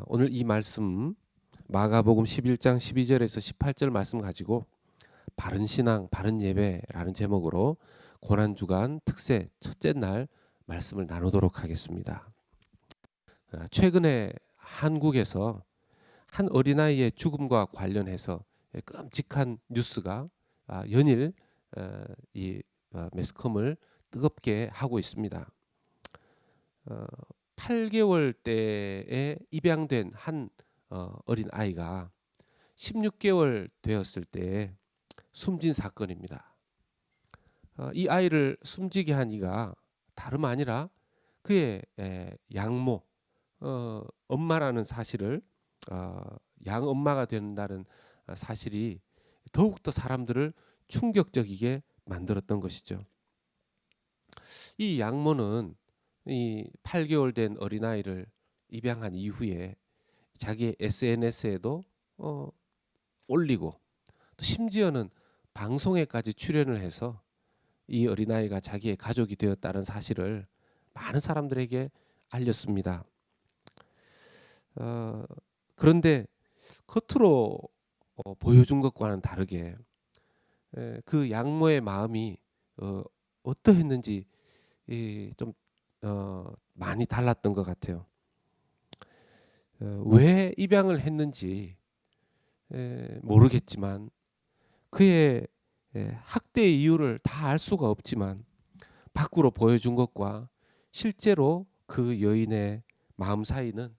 오늘 이 말씀 마가복음 11장 12절에서 18절 말씀 가지고 바른 신앙, 바른 예배라는 제목으로 고난주간 특세 첫째 날 말씀을 나누도록 하겠습니다. 최근에 한국에서 한 어린아이의 죽음과 관련해서 끔찍한 뉴스가 연일 이 매스컴을 뜨겁게 하고 있습니다. 8개월 때에 입양된 한 어린 아이가 16개월 되었을 때 숨진 사건입니다. 이 아이를 숨지게 한 이가 다름 아니라 그의 양모, 엄마라는 사실을, 양엄마가 된다는 사실이 더욱더 사람들을 충격적이게 만들었던 것이죠. 이 양모는 이 8개월 된 어린아이를 입양한 이후에 자기의 SNS에도 올리고, 또 심지어는 방송에까지 출연을 해서 이 어린아이가 자기의 가족이 되었다는 사실을 많은 사람들에게 알렸습니다. 그런데 겉으로 보여준 것과는 다르게 그 양모의 마음이 어떠했는지 좀 많이 달랐던 것 같아요. 왜 입양을 했는지 모르겠지만 그의 학대의 이유를 다 알 수가 없지만 밖으로 보여준 것과 실제로 그 여인의 마음 사이는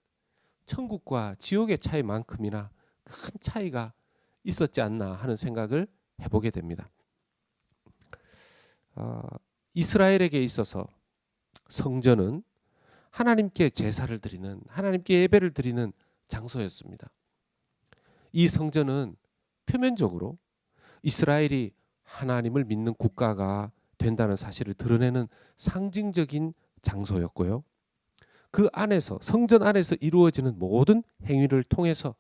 천국과 지옥의 차이만큼이나 큰 차이가 있었지 않나 하는 생각을 해보게 됩니다. 이스라엘에게 있어서 성전은 하나님께 제사를 드리는, 하나님께 예배를 드리는 장소였습니다. 이 성전은 표면적으로 이스라엘이 하나님을 믿는 국가가 된다는 사실을 드러내는 상징적인 장소였고요. 그 안에서, 성전 안에서 이루어지는 모든 행위를 통해서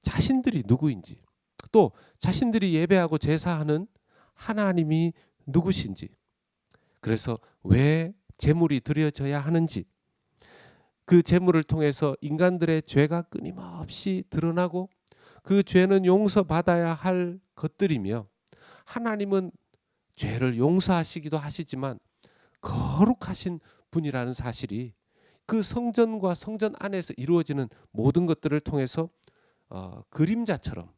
자신들이 누구인지, 또 자신들이 예배하고 제사하는 하나님이 누구신지, 그래서 왜 제물이 드려져야 하는지, 그 제물을 통해서 인간들의 죄가 끊임없이 드러나고 그 죄는 용서받아야 할 것들이며, 하나님은 죄를 용서하시기도 하시지만 거룩하신 분이라는 사실이 그 성전과 성전 안에서 이루어지는 모든 것들을 통해서 그림자처럼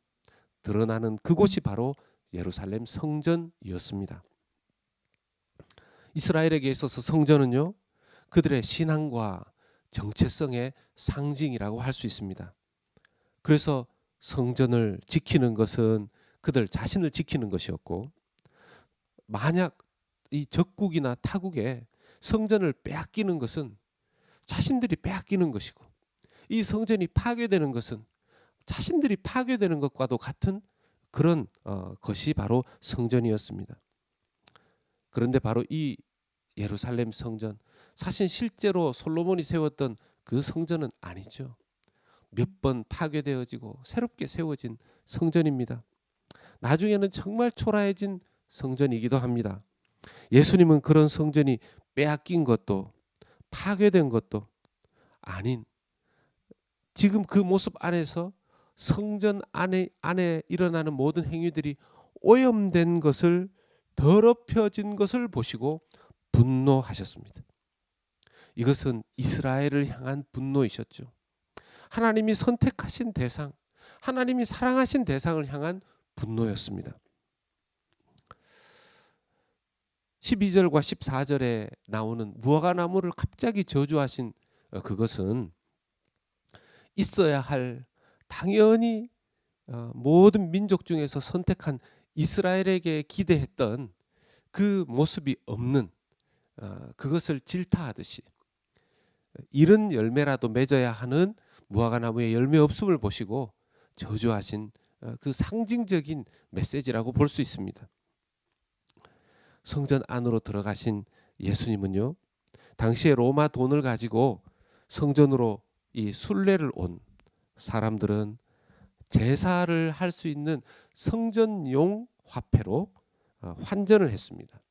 드러나는 그곳이 바로 예루살렘 성전이었습니다. 이스라엘에게 있어서 성전은요, 그들의 신앙과 정체성의 상징이라고 할 수 있습니다. 그래서 성전을 지키는 것은 그들 자신을 지키는 것이었고, 만약 이 적국이나 타국에 성전을 빼앗기는 것은 자신들이 빼앗기는 것이고, 이 성전이 파괴되는 것은 자신들이 파괴되는 것과도 같은 그런 것이 바로 성전이었습니다. 그런데 바로 이 예루살렘 성전, 사실 실제로 솔로몬이 세웠던 그 성전은 아니죠. 몇 번 파괴되어지고 새롭게 세워진 성전입니다. 나중에는 정말 초라해진 성전이기도 합니다. 예수님은 그런 성전이 빼앗긴 것도 파괴된 것도 아닌, 지금 그 모습 안에서 성전 안에 일어나는 모든 행위들이 오염된 것을, 더럽혀진 것을 보시고 분노하셨습니다. 이것은 이스라엘을 향한 분노이셨죠. 하나님이 선택하신 대상, 하나님이 사랑하신 대상을 향한 분노였습니다. 12절과 14절에 나오는 무화과나무를 갑자기 저주하신 그것은 있어야 할, 당연히 모든 민족 중에서 선택한 이스라엘에게 기대했던 그 모습이 없는, 그것을 질타하듯이 이른 열매라도 맺어야 하는 무화과나무의 열매 없음을 보시고 저주하신 그 상징적인 메시지라고 볼 수 있습니다. 성전 안으로 들어가신 예수님은요, 당시에 로마 돈을 가지고 성전으로 이 순례를 온 사람들은 제사를 할 수 있는 성전용 화폐로 환전을 했습니다.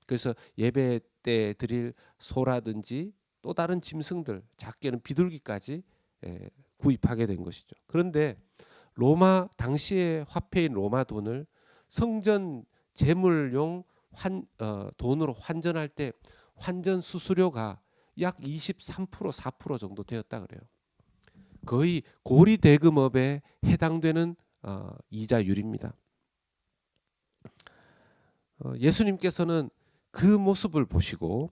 그래서 예배 때 드릴 소라든지 또 다른 짐승들, 작게는 비둘기까지 구입하게 된 것이죠. 그런데 로마 당시의 화폐인 로마 돈을 성전 제물용 돈으로 환전할 때 환전 수수료가 약 23% 4% 정도 되었다 그래요. 거의 고리 대금업에 해당되는 이자율입니다. 예수님께서는 그 모습을 보시고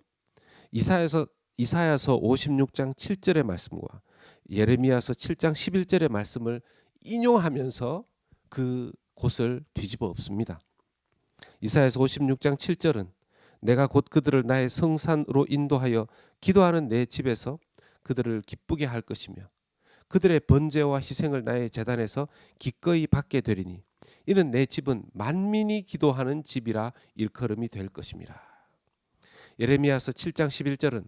이사야서 56장 7절의 말씀과 예레미야서 7장 11절의 말씀을 인용하면서 그 곳을 뒤집어 엎습니다. 이사야서 56장 7절은 내가 곧 그들을 나의 성산으로 인도하여 기도하는 내 집에서 그들을 기쁘게 할 것이며 그들의 번제와 희생을 나의 제단에서 기꺼이 받게 되리니 이는 내 집은 만민이 기도하는 집이라 일컬음이 될 것임이라. 예레미야서 7장 11절은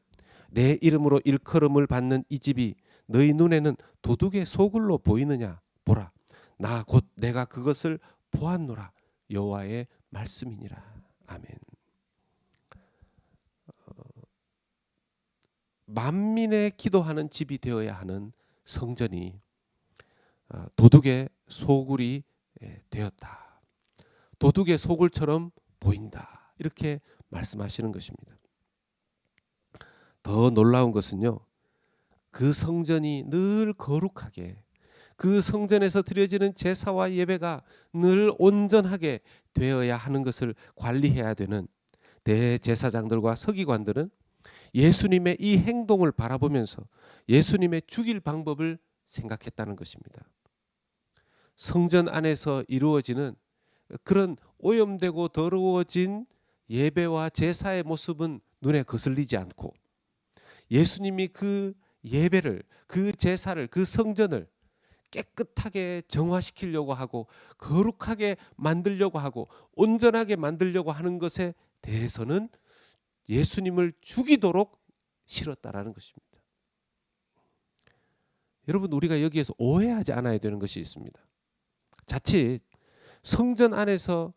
내 이름으로 일컬음을 받는 이 집이 너희 눈에는 도둑의 소굴로 보이느냐 보라 나 곧 내가 그것을 보았노라 여호와의 말씀이니라. 아멘. 만민의 기도하는 집이 되어야 하는 성전이 도둑의 소굴이 되었다. 도둑의 소굴처럼 보인다. 이렇게 말씀하시는 것입니다. 더 놀라운 것은요. 그 성전이 늘 거룩하게 그 성전에서 드려지는 제사와 예배가 늘 온전하게 되어야 하는 것을 관리해야 되는 대제사장들과 서기관들은 예수님의 이 행동을 바라보면서 예수님의 죽일 방법을 생각했다는 것입니다. 성전 안에서 이루어지는 그런 오염되고 더러워진 예배와 제사의 모습은 눈에 거슬리지 않고 예수님이 그 예배를, 그 제사를, 그 성전을 깨끗하게 정화시키려고 하고 거룩하게 만들려고 하고 온전하게 만들려고 하는 것에 대해서는 예수님을 죽이도록 싫었다라는 것입니다. 여러분 우리가 여기에서 오해하지 않아야 되는 것이 있습니다. 자칫 성전 안에서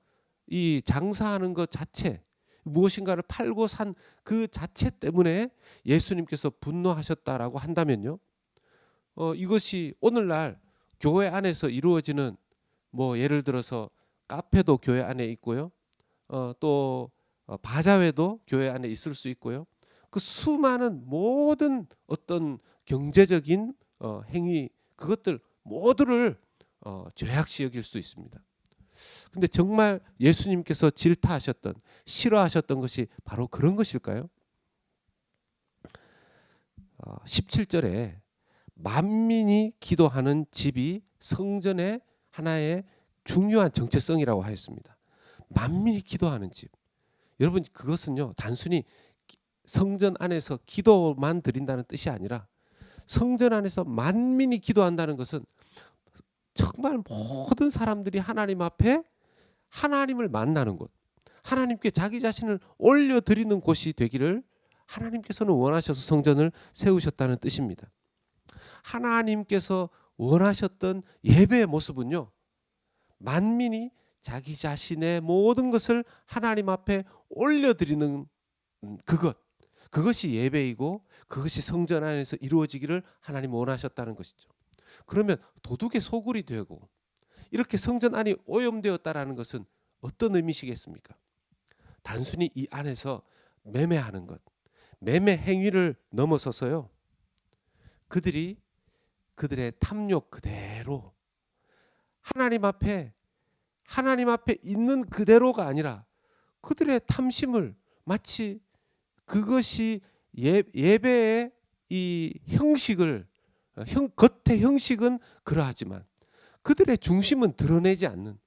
이 장사하는 것 자체 무엇인가를 팔고 산 그 자체 때문에 예수님께서 분노하셨다라고 한다면요. 이것이 오늘날 교회 안에서 이루어지는 뭐 예를 들어서 카페도 교회 안에 있고요. 또 바자회도 교회 안에 있을 수 있고요. 그 수많은 모든 어떤 경제적인 행위 그것들 모두를 죄악시 여길 수 있습니다. 근데 정말 예수님께서 질타하셨던 싫어하셨던 것이 바로 그런 것일까요? 17절에 만민이 기도하는 집이 성전의 하나의 중요한 정체성이라고 하였습니다. 만민이 기도하는 집. 여러분 그것은요 단순히 성전 안에서 기도만 드린다는 뜻이 아니라 성전 안에서 만민이 기도한다는 것은 정말 모든 사람들이 하나님 앞에 하나님을 만나는 곳, 하나님께 자기 자신을 올려드리는 곳이 되기를 하나님께서는 원하셔서 성전을 세우셨다는 뜻입니다. 하나님께서 원하셨던 예배의 모습은요, 만민이 자기 자신의 모든 것을 하나님 앞에 올려드리는 그것이 예배이고 그것이 성전 안에서 이루어지기를 하나님 원하셨다는 것이죠. 그러면 도둑의 소굴이 되고 이렇게 성전 안이 오염되었다라는 것은 어떤 의미시겠습니까? 단순히 이 안에서 매매하는 것, 매매 행위를 넘어서서요. 그들의 탐욕 그대로 하나님 앞에 있는 그대로가 아니라 그들의 탐심을 마치 그것이 예배의 이 형식을 겉의 형식은 그러하지만 그들의 중심은 드러내지 않는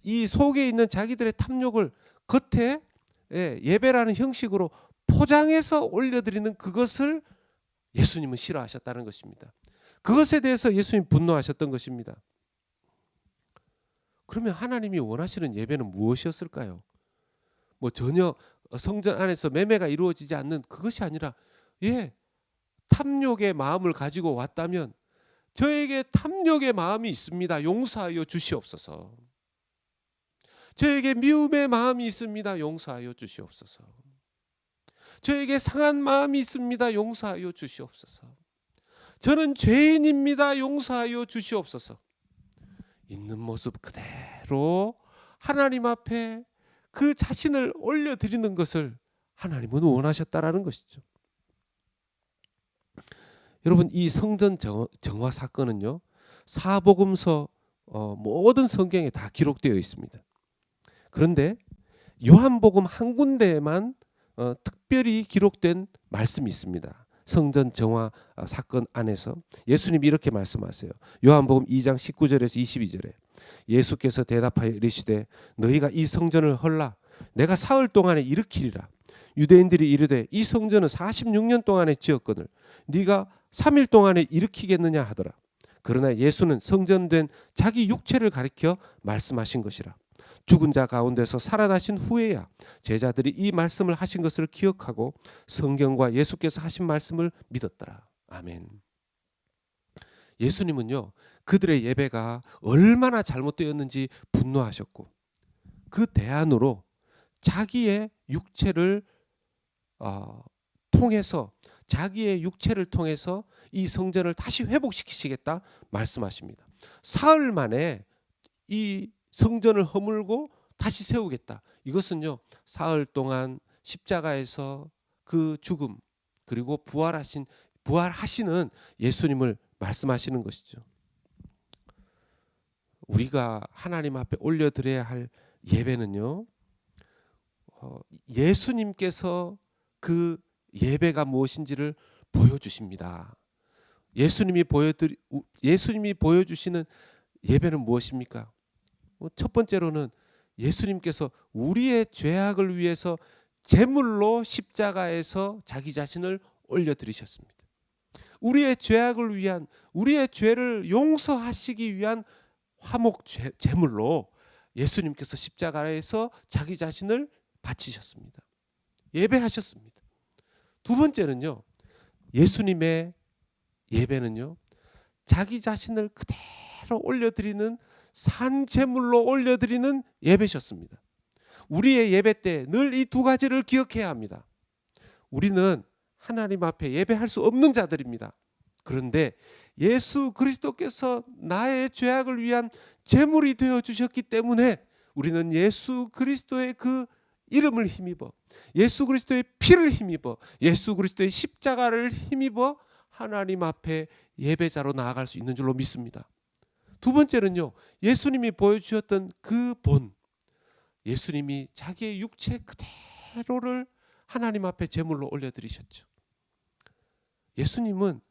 이 속에 있는 자기들의 탐욕을 겉에 예배라는 형식으로 포장해서 올려드리는 그것을 예수님은 싫어하셨다는 것입니다. 그것에 대해서 예수님 분노하셨던 것입니다. 그러면 하나님이 원하시는 예배는 무엇이었을까요? 뭐 전혀 성전 안에서 매매가 이루어지지 않는 그것이 아니라 탐욕의 마음을 가지고 왔다면 저에게 탐욕의 마음이 있습니다. 용서하여 주시옵소서. 저에게 미움의 마음이 있습니다. 용서하여 주시옵소서. 저에게 상한 마음이 있습니다. 용서하여 주시옵소서. 저는 죄인입니다. 용서하여 주시옵소서. 있는 모습 그대로 하나님 앞에 그 자신을 올려드리는 것을 하나님은 원하셨다라는 것이죠. 여러분, 이 성전 정화 사건은요, 사복음서 모든 성경에 다 기록되어 있습니다. 그런데 요한복음 한 군데에만 특별히 기록된 말씀이 있습니다. 성전 정화 사건 안에서 예수님이 이렇게 말씀하세요. 요한복음 2장 19절에서 22절에 예수께서 대답하여 이르시되 너희가 이 성전을 헐라 내가 사흘 동안에 일으키리라. 유대인들이 이르되 이 성전은 46년 동안에 지었거늘 네가 3일 동안에 일으키겠느냐 하더라. 그러나 예수는 성전된 자기 육체를 가리켜 말씀하신 것이라. 죽은 자 가운데서 살아나신 후에야 제자들이 이 말씀을 하신 것을 기억하고 성경과 예수께서 하신 말씀을 믿었더라. 아멘. 예수님은요, 그들의 예배가 얼마나 잘못되었는지 분노하셨고 그 대안으로 자기의 육체를 통해서 이 성전을 다시 회복시키시겠다 말씀하십니다. 사흘 만에 이 성전을 허물고 다시 세우겠다. 이것은요, 사흘 동안 십자가에서 그 죽음 그리고 부활하시는 예수님을 말씀하시는 것이죠. 우리가 하나님 앞에 올려드려야 할 예배는요, 예수님께서 그 예배가 무엇인지를 보여주십니다. 예수님이 보여주시는 예배는 무엇입니까? 첫 번째로는 예수님께서 우리의 죄악을 위해서 제물로 십자가에서 자기 자신을 올려드리셨습니다. 우리의 죄악을 위한, 우리의 죄를 용서하시기 위한 화목 제물로 예수님께서 십자가에서 자기 자신을 바치셨습니다. 예배하셨습니다. 두 번째는요, 예수님의 예배는요, 자기 자신을 그대로 올려드리는 산제물로 올려드리는 예배셨습니다. 우리의 예배 때 늘 이 두 가지를 기억해야 합니다. 우리는 하나님 앞에 예배할 수 없는 자들입니다. 그런데 예수 그리스도께서 나의 죄악을 위한 제물이 되어 주셨기 때문에 우리는 예수 그리스도의 그 이름을 힘입어, 예수 그리스도의 피를 힘입어, 예수 그리스도의 십자가를 힘입어 하나님 앞에 예배자로 나아갈 수 있는 줄로 믿습니다. 두 번째는요, 예수님이 보여주셨던 그 본, 예수님이 자기의 육체 그대로를 하나님 앞에 제물로 올려드리셨죠. 예수님은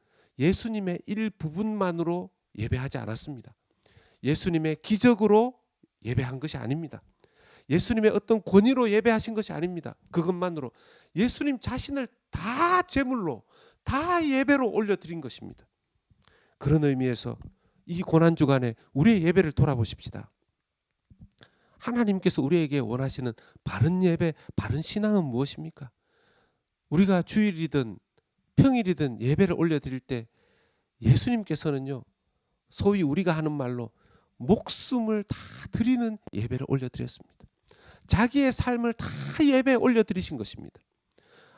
예수님의 일부분만으로 예배하지 않았습니다. 예수님의 기적으로 예배한 것이 아닙니다. 예수님의 어떤 권위로 예배하신 것이 아닙니다. 그것만으로 예수님 자신을 다 제물로, 다 예배로 올려드린 것입니다. 그런 의미에서 이 고난주간에 우리의 예배를 돌아보십시다. 하나님께서 우리에게 원하시는 바른 예배, 바른 신앙은 무엇입니까? 우리가 주일이든 평일이든 예배를 올려드릴 때 예수님께서는요, 소위 우리가 하는 말로 목숨을 다 드리는 예배를 올려드렸습니다. 자기의 삶을 다 예배에 올려드리신 것입니다.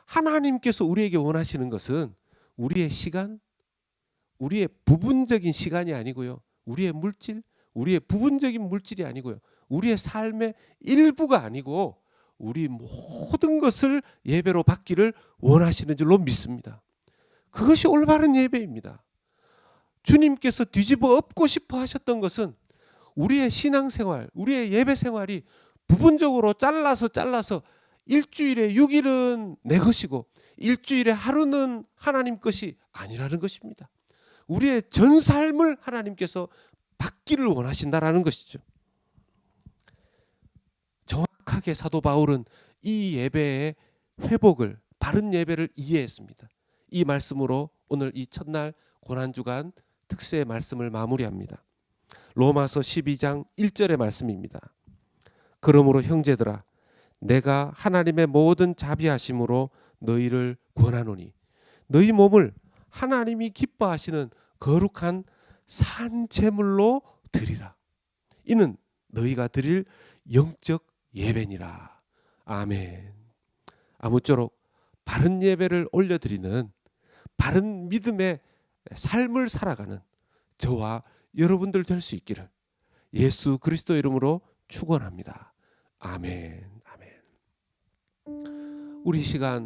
하나님께서 우리에게 원하시는 것은 우리의 시간, 우리의 부분적인 시간이 아니고요, 우리의 물질, 우리의 부분적인 물질이 아니고요, 우리의 삶의 일부가 아니고 우리 모든 것을 예배로 받기를 원하시는 줄로 믿습니다. 그것이 올바른 예배입니다. 주님께서 뒤집어 엎고 싶어 하셨던 것은 우리의 신앙생활, 우리의 예배 생활이 부분적으로 잘라서 일주일에 6일은 내 것이고 일주일에 하루는 하나님 것이 아니라는 것입니다. 우리의 전 삶을 하나님께서 받기를 원하신다라는 것이죠. 정확하게 사도 바울은 이 예배의 회복을, 바른 예배를 이해했습니다. 이 말씀으로 오늘 이 첫날 고난주간 특세의 말씀을 마무리합니다. 로마서 12장 1절의 말씀입니다. 그러므로 형제들아, 내가 하나님의 모든 자비하심으로 너희를 권하노니 너희 몸을 하나님이 기뻐하시는 거룩한 산 제물로 드리라. 이는 너희가 드릴 영적 예배니라. 아멘. 아무쪼록 바른 예배를 올려드리는, 바른 믿음의 삶을 살아가는 저와 여러분들 될 수 있기를 예수 그리스도 이름으로 축원합니다. 아멘. 아멘. 우리 시간